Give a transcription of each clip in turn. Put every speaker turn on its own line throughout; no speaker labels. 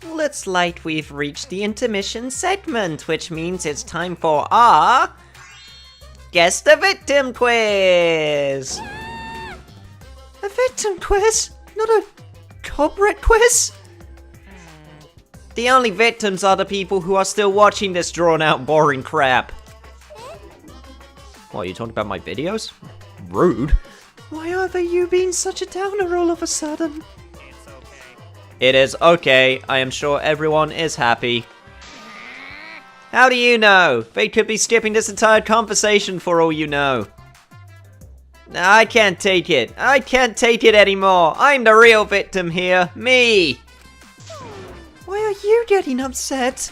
Looks like we've reached the intermission segment, which means it's time for our Guess the Victim quiz! A victim quiz? Not a culprit quiz? The only victims are the people who are still watching this drawn-out, boring crap. What, are you talking about my videos? Rude. Why are you being such a downer all of a sudden?
It's okay.
It is okay. I am sure everyone is happy. How do you know? They could be skipping this entire conversation for all you know. I can't take it. I can't take it anymore. I'm the real victim here. Me. Why are you getting upset?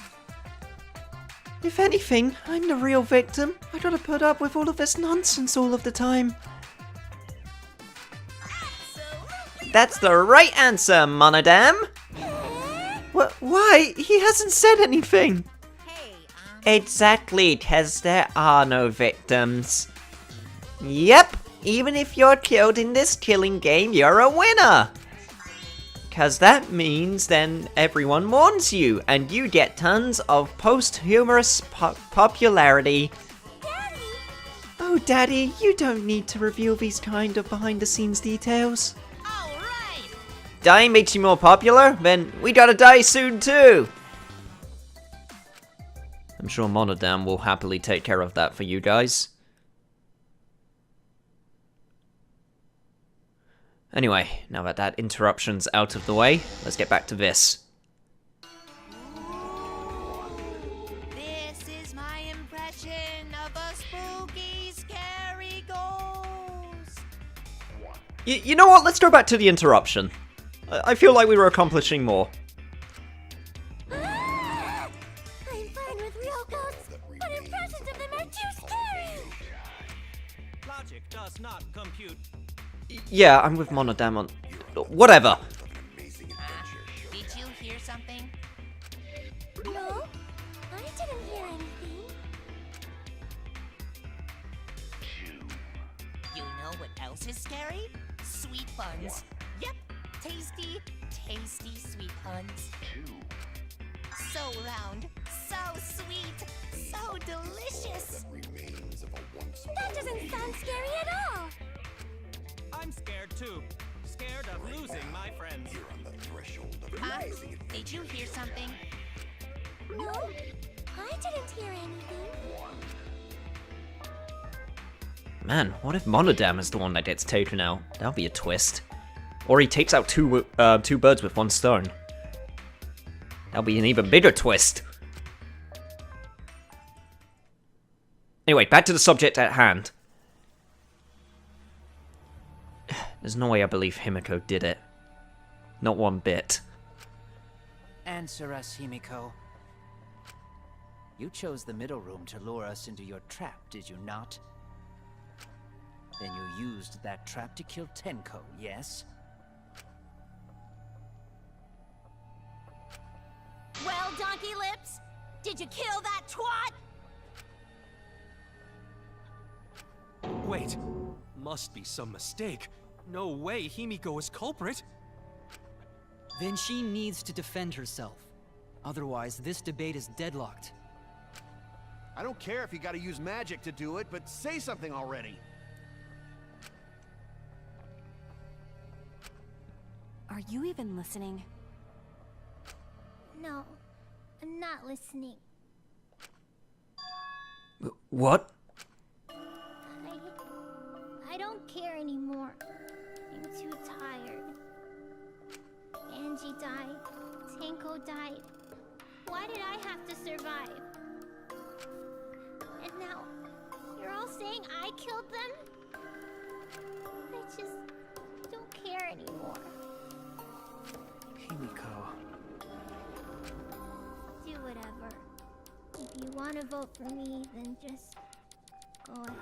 If anything, I'm the real victim. I gotta put up with all of this nonsense all of the time. That's the right answer, Monodam. What? Why? He hasn't said anything. Exactly, because there are no victims. Yep, even if you're killed in this killing game, you're a winner. Because that means then everyone mourns you, and you get tons of posthumous popularity. Daddy! Oh, Daddy, you don't need to reveal these kind of behind-the-scenes details. Alright! Dying makes you more popular? Then we gotta die soon too! I'm sure Monodam will happily take care of that for you guys. Anyway, now that interruption's out of the way, let's get back to this.
This is my impression of a spooky, scary ghost.
You know what? Let's go back to the interruption. I feel like we were accomplishing more.
I'm fine with real ghosts, but impressions of them are too scary.
Logic does not compute.
Yeah, I'm with Monodam on... Whatever.
Did you hear something? No, I didn't hear anything. You know what else is scary? Sweet buns. Yep, tasty, tasty sweet buns. So round, so sweet, so delicious. That doesn't sound scary at all.
I'm scared too. Scared of losing my friends.
You're on the threshold of amazing adventure.
Did you hear something? No, I didn't hear anything.
Man, what if Monodam is the one that gets taken out? That'll be a twist. Or he takes out two birds with one stone. That'll be an even bigger twist. Anyway, back to the subject at hand. There's no way I believe Himiko did it. Not one bit.
Answer us, Himiko. You chose the middle room to lure us into your trap, did you not? Then you used that trap to kill Tenko, yes?
Well, Donkey Lips, did you kill that twat?
Wait, must be some mistake. No way Himiko is culprit.
Then she needs to defend herself. Otherwise, this debate is deadlocked.
I don't care if you gotta use magic to do it, but say something already.
Are you even listening?
No, I'm not listening.
What?
I don't care anymore. I'm too tired. Angie died. Tenko died. Why did I have to survive? And now, you're all saying I killed them? I just don't care anymore.
Himiko.
Do whatever. If you want to vote for me, then just go ahead.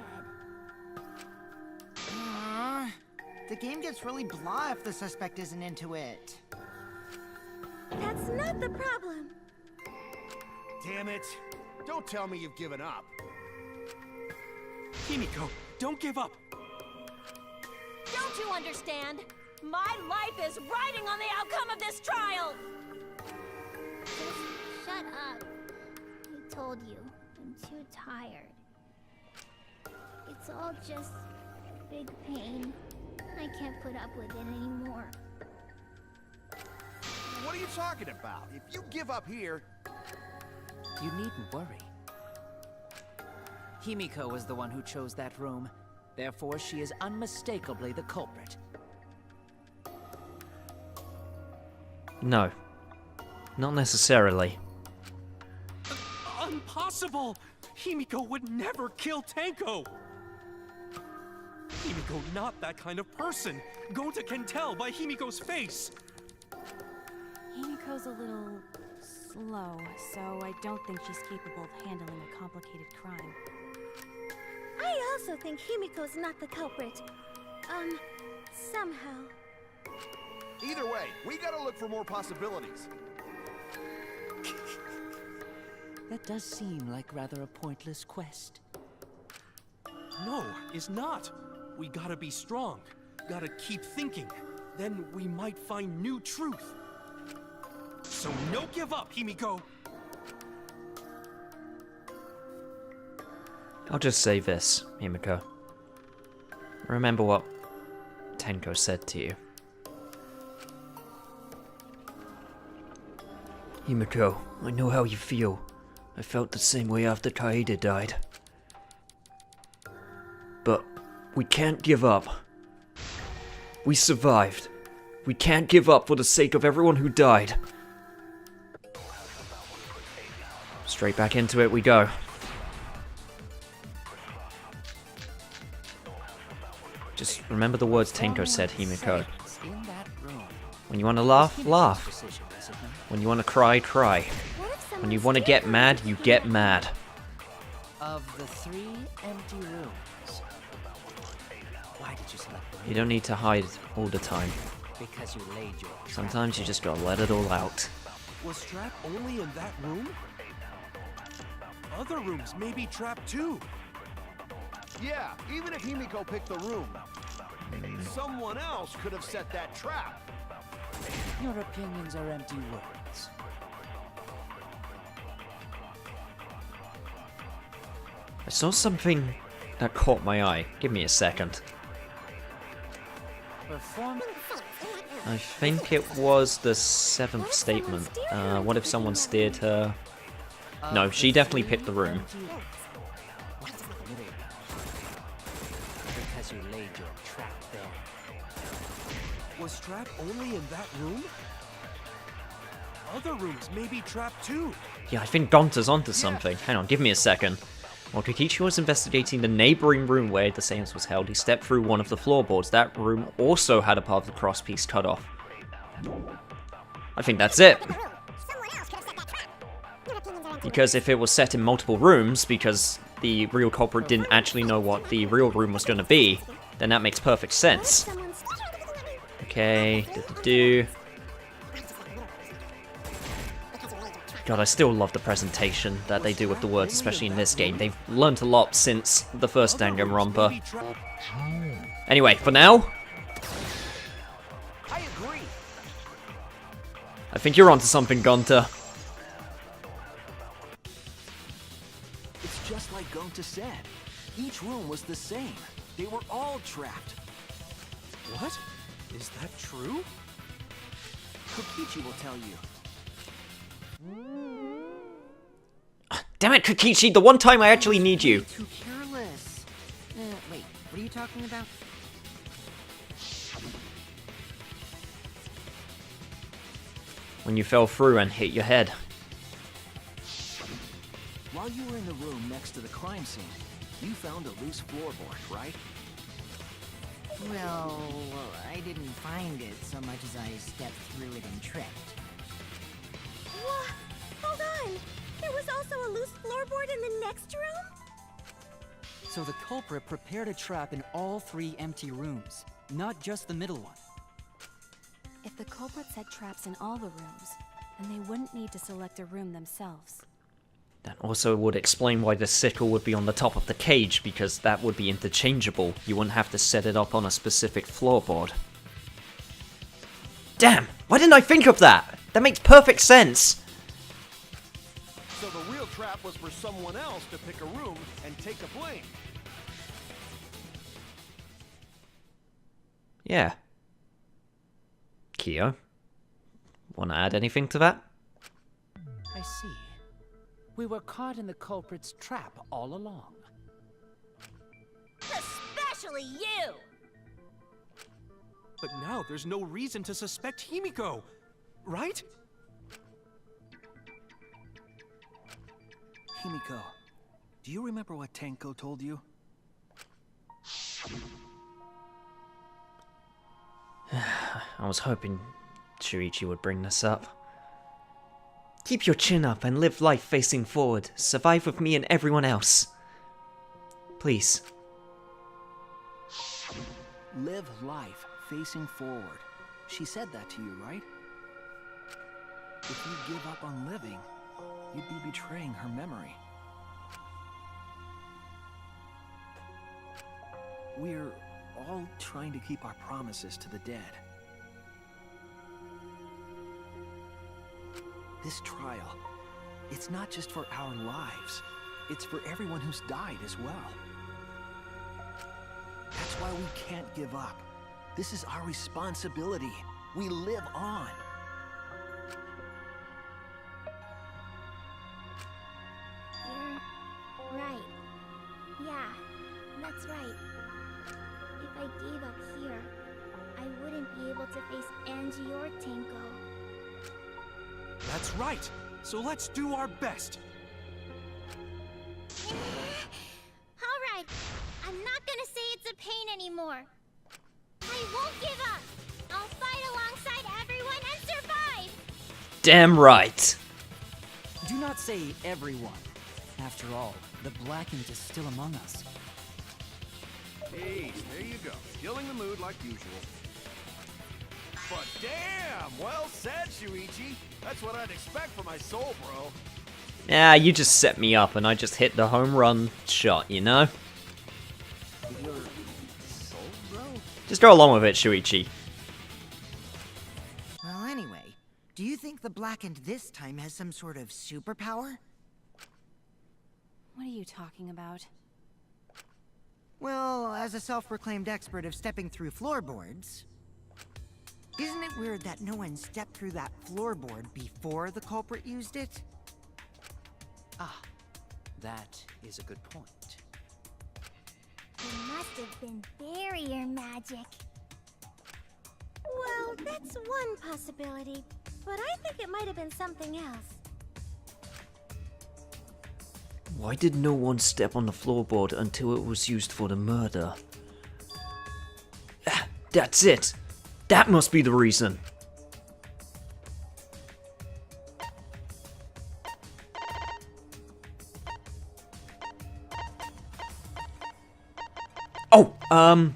The game gets really blah if the suspect isn't into it.
That's not the problem.
Damn it. Don't tell me you've given up.
Himiko, don't give up.
Don't you understand? My life is riding on the outcome of this trial!
Just shut up. I told you, I'm too tired. It's all just a big pain. I can't put up with it anymore.
What are you talking about? If you give up here...
You needn't worry. Himiko was the one who chose that room. Therefore, she is unmistakably the culprit.
No. Not necessarily.
Impossible! Himiko would never kill Tanko! Himiko not that kind of person. Gonta can tell by Himiko's face.
Himiko's a little slow, so I don't think she's capable of handling a complicated crime.
I also think Himiko's not the culprit. Somehow.
Either way, we gotta look for more possibilities.
That does seem like rather a pointless quest.
No, it's not. We gotta be strong. Gotta keep thinking. Then we might find new truth. So no give up, Himiko!
I'll just say this, Himiko. Remember what Tenko said to you. Himiko, I know how you feel. I felt the same way after Kaede died. But we can't give up. We survived. We can't give up for the sake of everyone who died. Straight back into it we go. Just remember the words Tenko said, Himiko. When you want to laugh, laugh. When you want to cry, cry. When you want to get mad, you get mad.
Of the 3 empty rooms, why did you select the
You don't need to hide all the time.
Because you laid your trap.
Sometimes you just gotta let it all out.
Was Trap only in that room? Other rooms may be trapped too.
Yeah, even if Himiko picked the room, someone else could have set that trap.
Your opinions are empty words.
I saw something that caught my eye. Give me a second. I think it was the 7th statement. What if someone steered her? No, she definitely picked the room.
Because you laid your trap there.
Was Trap only in that room? Other rooms may be trapped too.
Yeah, I think Gonta's onto something. Hang on, give me a second. While Kokichi was investigating the neighboring room where the seance was held, he stepped through one of the floorboards. That room also had a part of the crosspiece cut off. I think that's it. Because if it was set in multiple rooms, because the real culprit didn't actually know what the real room was going to be, then that makes perfect sense. Okay, God, I still love the presentation that they do with the words, especially in this game. They've learned a lot since the first Danganronpa. Anyway, for now,
I agree.
I think you're onto something, Gonta.
It's just like Gonta said. Each room was the same. They were all trapped.
What? Is that true?
Kokichi will tell you.
Damn it, Kokichi, the one time I actually need you.
Too careless. Wait, what are you talking about?
When you fell through and hit your head.
While you were in the room next to the crime scene, you found a loose floorboard, right?
Well, I didn't find it so much as I stepped through it and tripped.
What? Hold on! There was also a loose floorboard in the next room?
So the culprit prepared a trap in all 3 empty rooms, not just the middle one.
If the culprit set traps in all the rooms, then they wouldn't need to select a room themselves.
That also would explain why the sickle would be on the top of the cage, because that would be interchangeable. You wouldn't have to set it up on a specific floorboard. Damn! Why didn't I think of that? That makes perfect sense!
was for someone else to pick a room and take the blame.
Yeah. Kyo, want to add anything to that?
I see. We were caught in the culprit's trap all along.
Especially you!
But now there's no reason to suspect Himiko, right?
Himiko, do you remember what Tenko told you?
I was hoping Shuichi would bring this up. Keep your chin up and live life facing forward. Survive with me and everyone else. Please.
Live life facing forward. She said that to you, right? If you give up on living, you'd be betraying her memory. We're all trying to keep our promises to the dead. This trial, it's not just for our lives. It's for everyone who's died as well. That's why we can't give up. This is our responsibility. We live on.
You're right. Yeah, that's right. If I gave up here, I wouldn't be able to face Angie or Tenko.
That's right. So let's do our best.
Alright, I'm not gonna say it's a pain anymore. I won't give up. I'll fight alongside everyone and survive.
Damn right.
Do not say everyone. After all, the Blackened is still among us.
Hey, there you go. Killing the mood like usual. But damn, well said, Shuichi. That's what I'd expect for my soul, bro.
Yeah, you just set me up and I just hit the home run shot, you know?
Your soul, bro?
Just go along with it, Shuichi.
Well, anyway, do you think the Blackened this time has some sort of superpower?
What are you talking about?
Well, as a self-proclaimed expert of stepping through floorboards, isn't it weird that no one stepped through that floorboard before the culprit used it?
Ah, that is a good point.
It must have been barrier magic. Well, that's one possibility, but I think it might have been something else.
Why did no one step on the floorboard until it was used for the murder? Ah, that's it! That must be the reason! Oh, ah,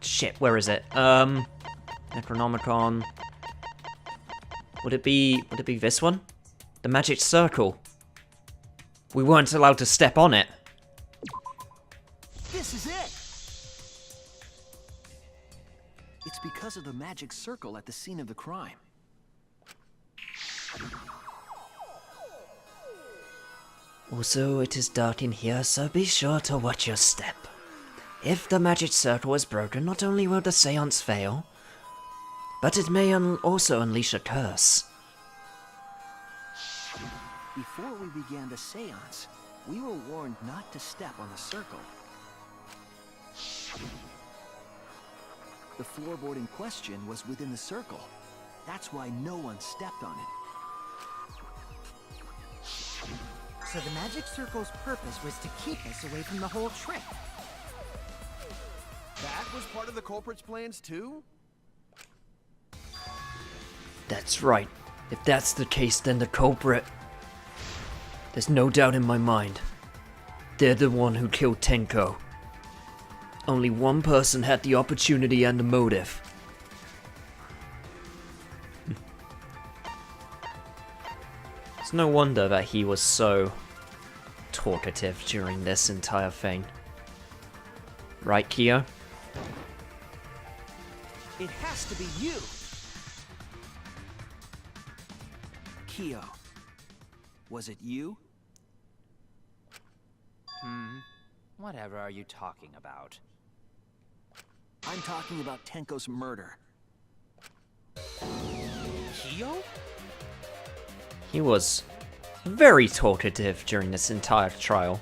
shit, where is it? Necronomicon. Would it be this one? The magic circle. We weren't allowed to step on it.
This is it! It's because of the magic circle at the scene of the crime.
Also, it is dark in here, so be sure to watch your step. If the magic circle is broken, not only will the seance fail, but it may also unleash a curse.
Before we began the seance, we were warned not to step on the circle. The floorboard in question was within the circle. That's why no one stepped on it.
So the magic circle's purpose was to keep us away from the whole trick.
That was part of the culprit's plans too?
That's right. If that's the case, then the culprit... There's no doubt in my mind. They're the one who killed Tenko. Only one person had the opportunity and the motive. It's no wonder that he was so talkative during this entire thing. Right, Kyo?
It has to be you! Kyo, Was it you?
Whatever are you talking about?
I'm talking about Tenko's murder.
Kyo?
He was very talkative during this entire trial.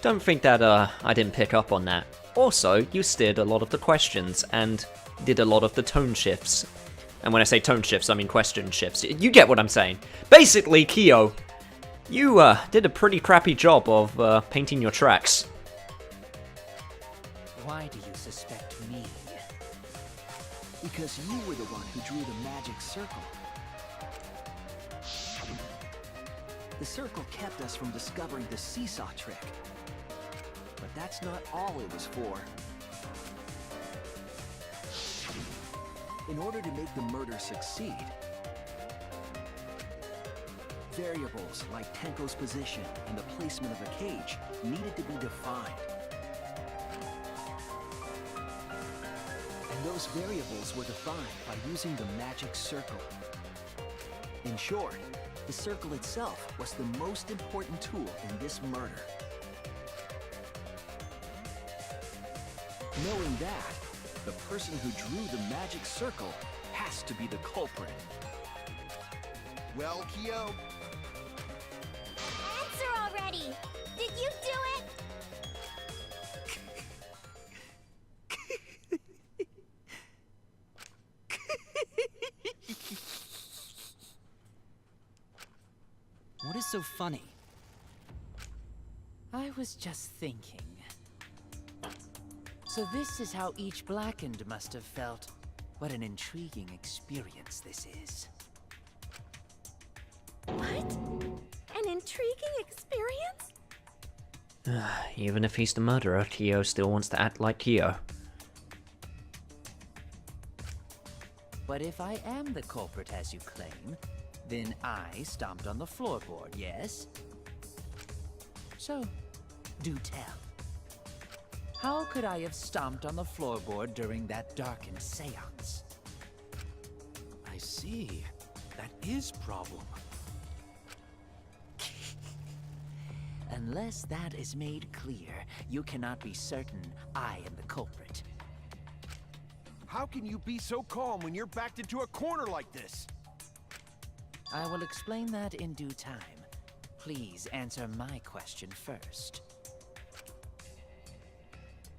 Don't think that I didn't pick up on that. Also, you steered a lot of the questions and did a lot of the tone shifts. And when I say tone shifts, I mean question shifts. You get what I'm saying. Basically, Kyo, you did a pretty crappy job of painting your tracks.
Why do you suspect me?
Because you were the one who drew the magic circle. The circle kept us from discovering the seesaw trick. But that's not all it was for. In order to make the murder succeed, variables like Tenko's position and the placement of the cage needed to be defined. And those variables were defined by using the magic circle. In short, the circle itself was the most important tool in this murder. Knowing that, the person who drew the magic circle has to be the culprit.
Well, Kyo,
Answer already! Did you do it?
What is so funny?
I was just thinking. So this is how each Blackened must have felt. What an intriguing experience this is.
What? An intriguing experience?
Even if he's the murderer, Kyo still wants to act like Kyo.
But if I am the culprit as you claim, then I stomped on the floorboard, yes? So, do tell. How could I have stomped on the floorboard during that darkened seance?
I see. That is problem.
Unless that is made clear, you cannot be certain I am the culprit.
how can you be so calm when you're backed into a corner like this?
I will explain that in due time. Please answer my question first.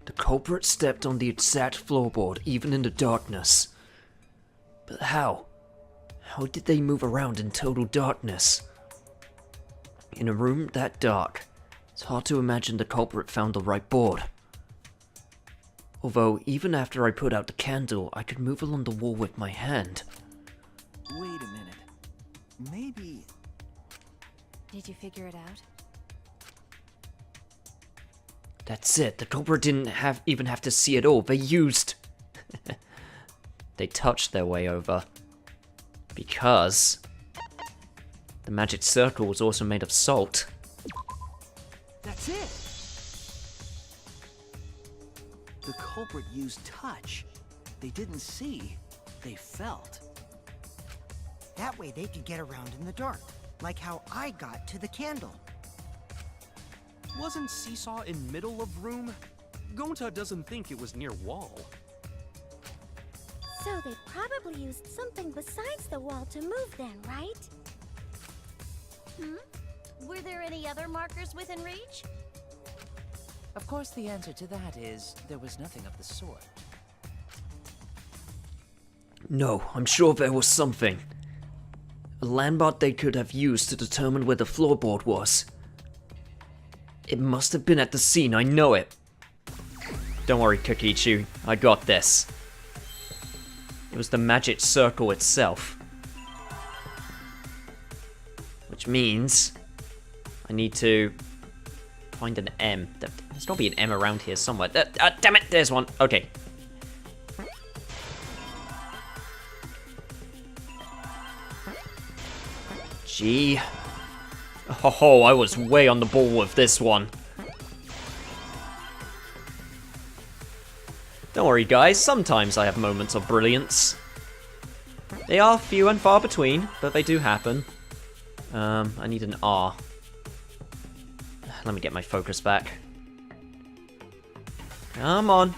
The culprit stepped on the exact floorboard, even in the darkness. But how? How did they move around in total darkness? In a room that dark, it's hard to imagine the culprit found the right board. Although, even after I put out the candle, I could move along the wall with my hand.
Wait a minute. Maybe...
Did you figure it out?
That's it, the culprit didn't even have to see it all. They used... They touched their way over. Because... the magic circle was also made of salt.
That's it! The culprit used touch. They didn't see, they felt.
That way they could get around in the dark, like how I got to the candle.
Wasn't Seesaw in middle of room? Gonta doesn't think it was near wall.
So they probably used something besides the wall to move then, right?
Were there any other markers within reach?
Of course, the answer to that is there was nothing of the sort.
No, I'm sure there was something. A landmark they could have used to determine where the floorboard was. It must have been at the scene, I know it. Don't worry, Kokichi, I got this. It was the magic circle itself. Which means I need to find an M. There's got to be an M around here somewhere. Damn it, there's one. Okay. G. Oh, I was way on the ball with this one. Don't worry, guys. Sometimes I have moments of brilliance. They are few and far between, but they do happen. I need an R. let me get my focus back. Come on.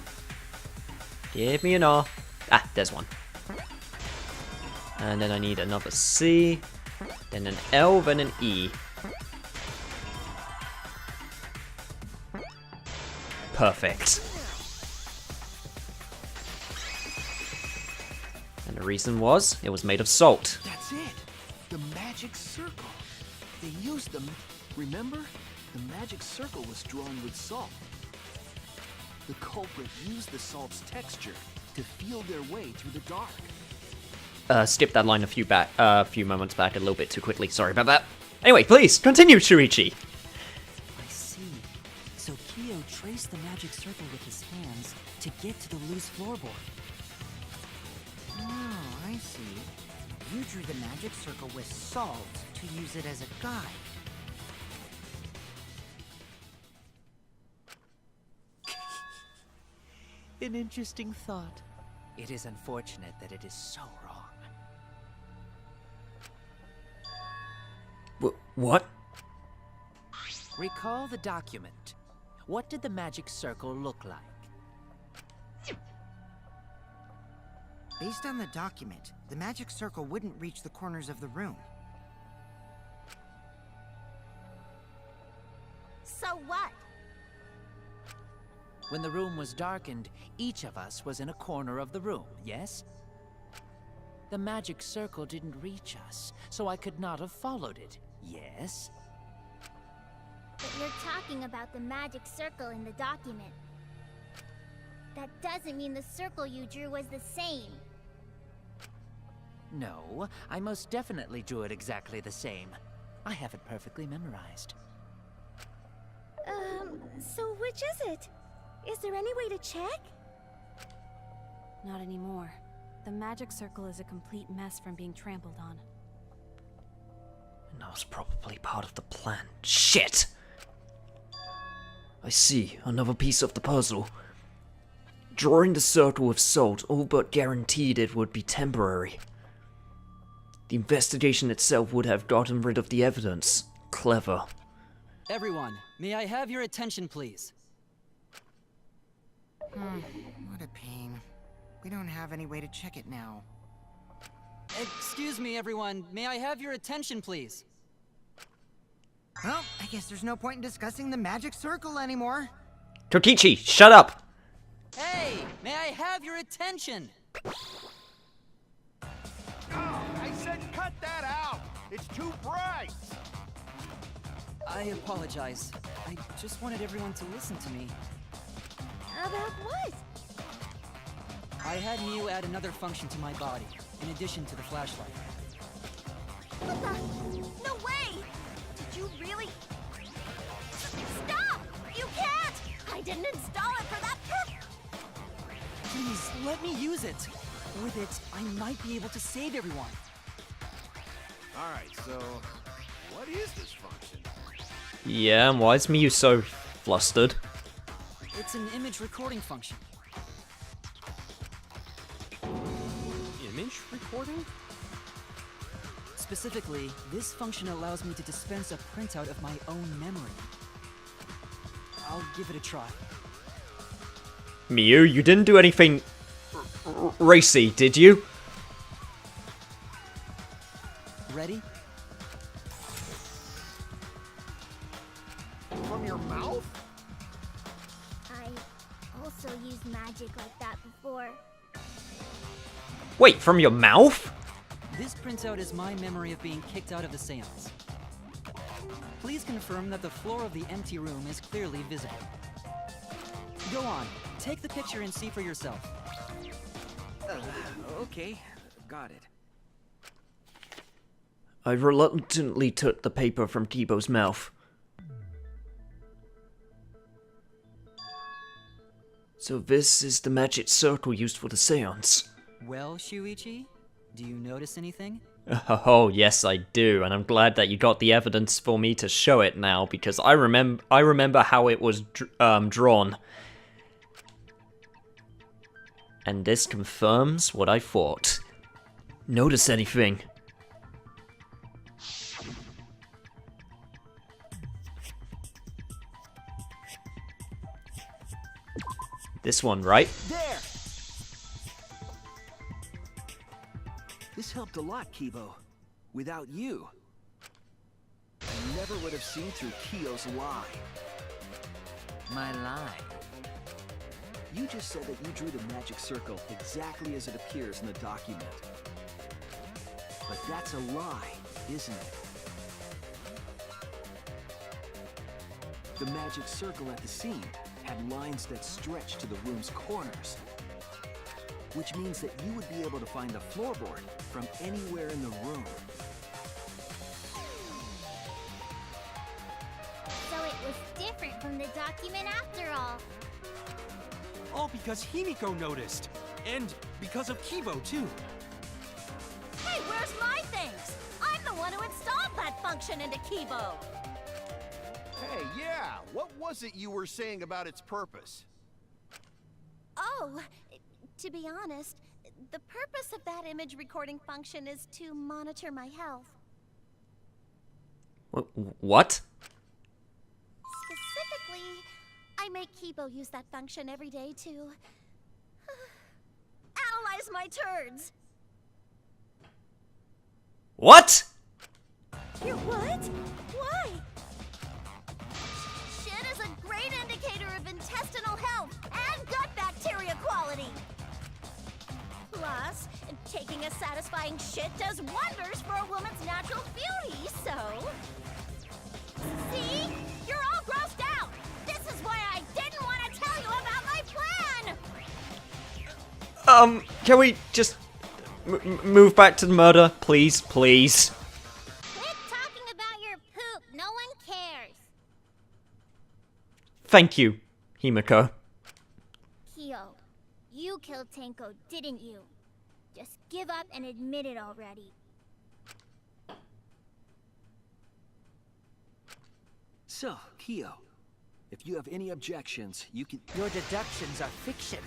Give me an R. Ah, there's one. And then I need another C, then an L, then an E. Perfect. And the reason was, it was made of salt.
That's it. The magic circle. They used them. Remember? The magic circle was drawn with salt. The culprit used the salt's texture to feel their way through the dark.
Skipped that line a few moments back a little bit too quickly. Sorry about that. Anyway, please, continue, Shuichi.
I see. So Kyo traced the magic circle with his hands to get to the loose floorboard.
Oh, I see. You drew the magic circle with salt to use it as a guide.
An interesting thought. It is unfortunate that it is so wrong.
What?
Recall the document. What did the magic circle look like?
Based on the document, the magic circle wouldn't reach the corners of the room.
So what?
When the room was darkened, each of us was in a corner of the room, yes? The magic circle didn't reach us, so I could not have followed it, yes?
But you're talking about the magic circle in the document. That doesn't mean the circle you drew was the same.
No, I most definitely drew it exactly the same. I have it perfectly memorized.
So which is it? Is there any way to check? Not anymore. The magic circle is a complete mess from being trampled on.
And that was probably part of the plan. Shit! I see, another piece of the puzzle. Drawing the circle with salt all but guaranteed it would be temporary. The investigation itself would have gotten rid of the evidence. Clever.
Everyone, may I have your attention, please?
What a pain. We don't have any way to check it now.
Excuse me, everyone. May I have your attention, please?
Well, I guess there's no point in discussing the magic circle anymore.
Tokichi, shut up!
Hey, may I have your attention?
Oh, I said cut that out! It's too bright!
I apologize. I just wanted everyone to listen to me.
About what?
I had Miu add another function to my body, in addition to the flashlight.
What the? No way! Did you really? Stop! You can't! I didn't install it for that purpose!
Please, let me use it. With it, I might be able to save everyone.
Alright, so what is this function?
Yeah, and why is Miyu so flustered?
It's an image recording function.
Image recording?
Specifically, this function allows me to dispense a printout of my own memory. I'll give it a try.
Miyu, you didn't do anything racy, did you?
Ready?
From your mouth?
I also used magic like that before.
Wait, from your mouth?
This printout is my memory of being kicked out of the seance. Please confirm that the floor of the empty room is clearly visible. Go on, take the picture and see for yourself.
Okay, got it.
I reluctantly took the paper from Kibo's mouth. So this is the magic circle used for the seance.
Well, Shuichi, do you notice anything?
Oh, yes, I do, and I'm glad that you got the evidence for me to show it now, because I remember how it was drawn. And this confirms what I thought. Notice anything? This one, right?
There! This helped a lot, Kibo. Without you, I never would have seen through Kyo's lie.
My lie.
You just said that you drew the magic circle exactly as it appears in the document. But that's a lie, isn't it? The magic circle at the seam had lines that stretched to the room's corners, which means that you would be able to find the floorboard from anywhere in the room.
So it was different from the document after all.
All because Himiko noticed. And because of Kibo, too.
Hey, where's my things? I'm the one who installed that function into Kibo.
Hey, yeah, what was it you were saying about its purpose?
Oh, to be honest, the purpose of that image recording function is to monitor my health.
What?
Specifically, I make Kibo use that function every day to analyze my turds.
What?
Your what? Why? Shit is a great indicator of intestinal health and gut bacteria quality. Plus, taking a satisfying shit does wonders for a woman's natural beauty, so... See? You're all grossed out! This is why I didn't want to tell you about my plan!
Can we just move back to the murder, please, please?
Quit talking about your poop. No one cares.
Thank you, Himiko.
Kyo, you killed Tenko, didn't you? Just give up and admit it already.
So, Kyo, if you have any objections, you can...
Your deductions are fiction.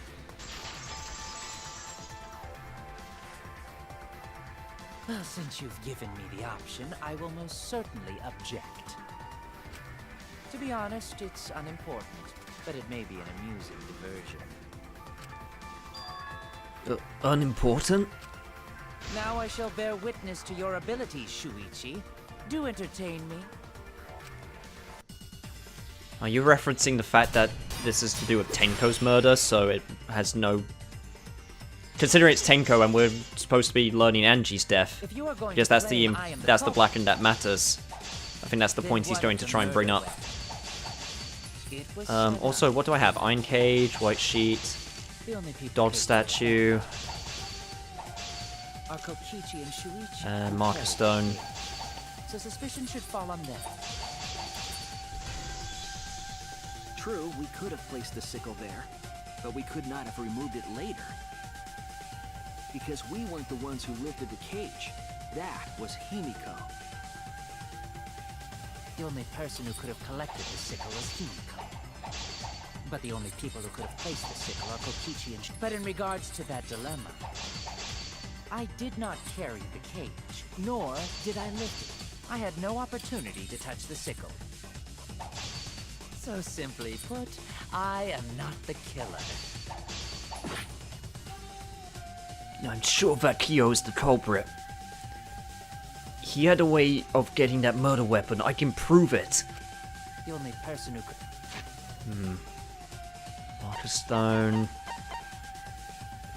Well, since you've given me the option, I will most certainly object. To be honest, it's unimportant, but it may be an amusing diversion.
Unimportant?
Now I shall bear witness to your abilities, Shuichi. Do entertain me.
Are you referencing the fact that this is to do with Tenko's murder, so it has no... Considering it's Tenko and we're supposed to be learning Angie's death,
If you are going
because
to
that's
claim
the
I am
that's the
culprit,
black and that matters. I think that's the
then
point he's
what
going
of
to
the
try and bring
murder
up.
weapon? It was set up.
Also, what do I have? Iron Cage, White Sheet,
The only people
Dodge
capable
Statue,
are Kokichi and Shuichi. who
Marker
carry
Stone.
the cage. So suspicion should fall on them.
True, we could have placed the sickle there, but we could not have removed it later. Because we weren't the ones who lifted the cage. That was Himiko.
The only person who could have collected the sickle was Himiko. But the only people who could have placed the sickle are Kokichi and But in regards to that dilemma, I did not carry the cage, nor did I lift it. I had no opportunity to touch the sickle. So simply put, I am not the killer.
I'm sure that Kyo is the culprit. He had a way of getting that murder weapon. I can prove it.
The only person who could...
Marker Stone.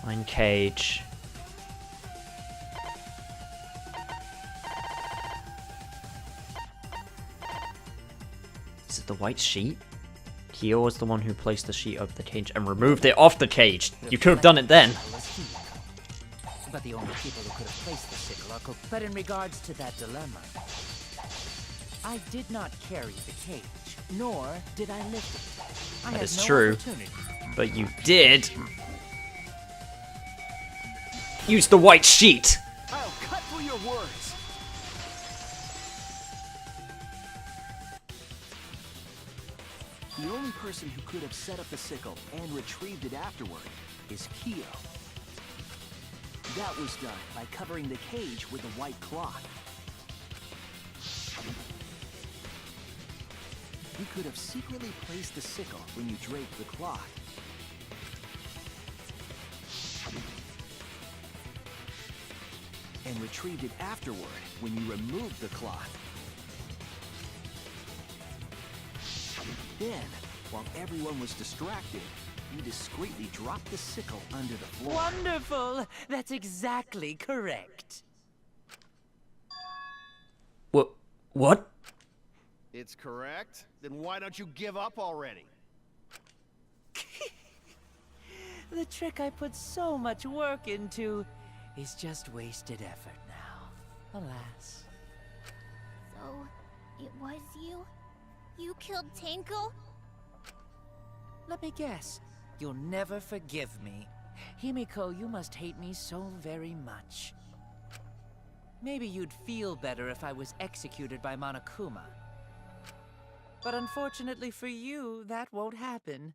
Iron Cage. Is it the white sheet? Kyo was the one who placed the sheet over the cage and removed it off the cage. You could have done it then.
was Himiko. But the only people who could have placed the sickle are But in regards to that dilemma, I did not carry the cage, nor did I lift it. I
That
had
is
no
true.
opportunity.
But you did use the white sheet.
I'll cut through your words. The only person who could have set up the sickle and retrieved it afterward is Kyo. That was done by covering the cage with a white cloth. You could have secretly placed the sickle when you draped the cloth. and retrieved it afterward when you removed the cloth. Then, while everyone was distracted, you discreetly dropped the sickle under the floor.
Wonderful! That's exactly correct.
What?
It's correct? Then why don't you give up already?
The trick I put so much work into is just wasted effort now. Alas.
So, it was you? You killed Tenko?
Let me guess. You'll never forgive me. Himiko, you must hate me so very much. Maybe you'd feel better if I was executed by Monokuma. But unfortunately for you, that won't happen.